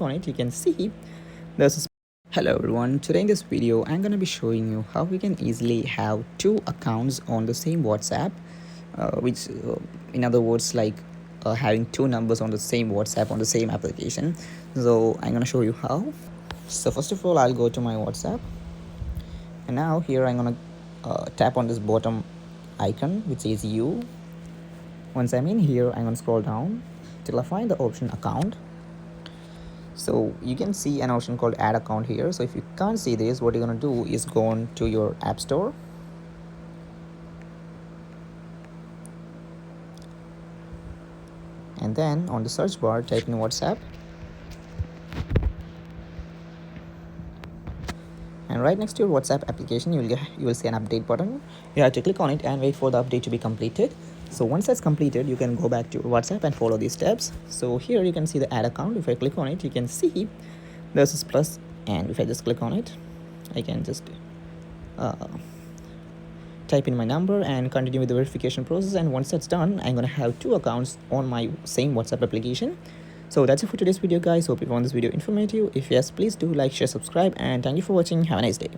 on it, you can see there's a hello everyone. Today in this video I'm going to be showing you how we can easily have two accounts on the same WhatsApp, which in other words like having two numbers on the same WhatsApp on the same application. So I'm going to show you how. So first of all, I'll go to my WhatsApp, and now here I'm going to tap on this bottom icon which says you. Once I'm in here, I'm going to scroll down till I find the option account. So you can see an option called add account here. So if you can't see this, what you're going to do is go on to your app store, and then on the search bar type in WhatsApp, and right next to your WhatsApp application you will see an update button. You have to click on it and wait for the update to be completed. So once that's completed, you can go back to your WhatsApp and follow these steps. So here you can see the add account. If I click on it, you can see there's this plus, and if I just click on it, I can just type in my number and continue with the verification process. And once that's done, I'm going to have two accounts on my same WhatsApp application. So that's it for today's video, guys. Hope you found this video informative. If yes, please do like, share, subscribe, and thank you for watching. Have a nice day.